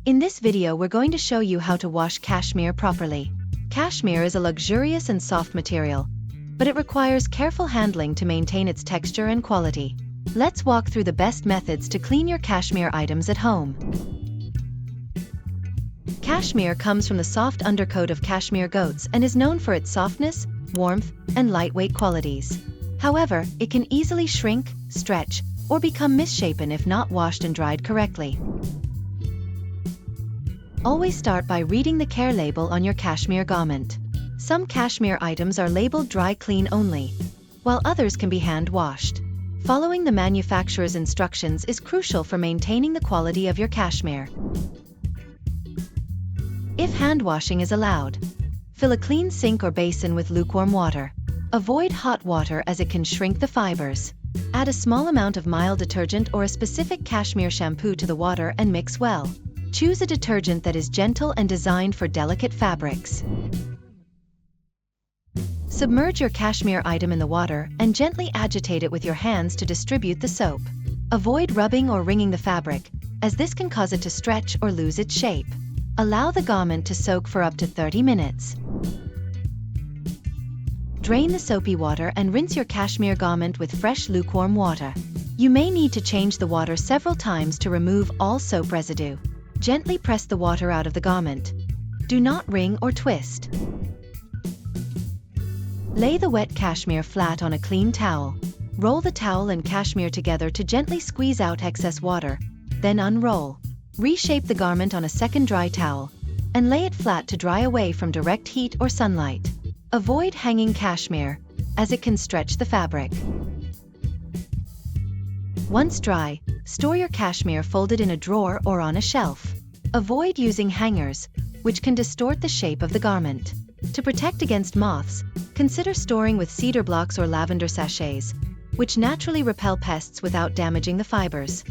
In this video we're going to show you how to wash cashmere properly. Cashmere is a luxurious and soft material, but it requires careful handling to maintain its texture and quality. Let's walk through the best methods to clean your cashmere items at home. Cashmere comes from the soft undercoat of cashmere goats and is known for its softness, warmth, and lightweight qualities. However, it can easily shrink, stretch, or become misshapen if not washed and dried correctly. Always start by reading the care label on your cashmere garment. Some cashmere items are labeled dry clean only, while others can be hand washed. Following the manufacturer's instructions is crucial for maintaining the quality of your cashmere. If hand washing is allowed, fill a clean sink or basin with lukewarm water. Avoid hot water as it can shrink the fibers. Add a small amount of mild detergent or a specific cashmere shampoo to the water and mix well. Choose a detergent that is gentle and designed for delicate fabrics. Submerge your cashmere item in the water and gently agitate it with your hands to distribute the soap. Avoid rubbing or wringing the fabric, as this can cause it to stretch or lose its shape. Allow the garment to soak for up to 30 minutes. Drain the soapy water and rinse your cashmere garment with fresh lukewarm water. You may need to change the water several times to remove all soap residue. Gently press the water out of the garment. Do not wring or twist. Lay the wet cashmere flat on a clean towel. Roll the towel and cashmere together to gently squeeze out excess water, then unroll. Reshape the garment on a second dry towel, and lay it flat to dry away from direct heat or sunlight. Avoid hanging cashmere, as it can stretch the fabric. Once dry, store your cashmere folded in a drawer or on a shelf. Avoid using hangers, which can distort the shape of the garment. To protect against moths, consider storing with cedar blocks or lavender sachets, which naturally repel pests without damaging the fibers.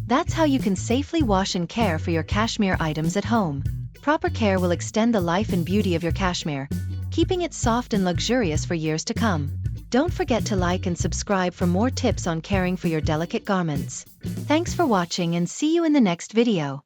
That's how you can safely wash and care for your cashmere items at home. Proper care will extend the life and beauty of your cashmere, keeping it soft and luxurious for years to come. Don't forget to like and subscribe for more tips on caring for your delicate garments. Thanks for watching and see you in the next video.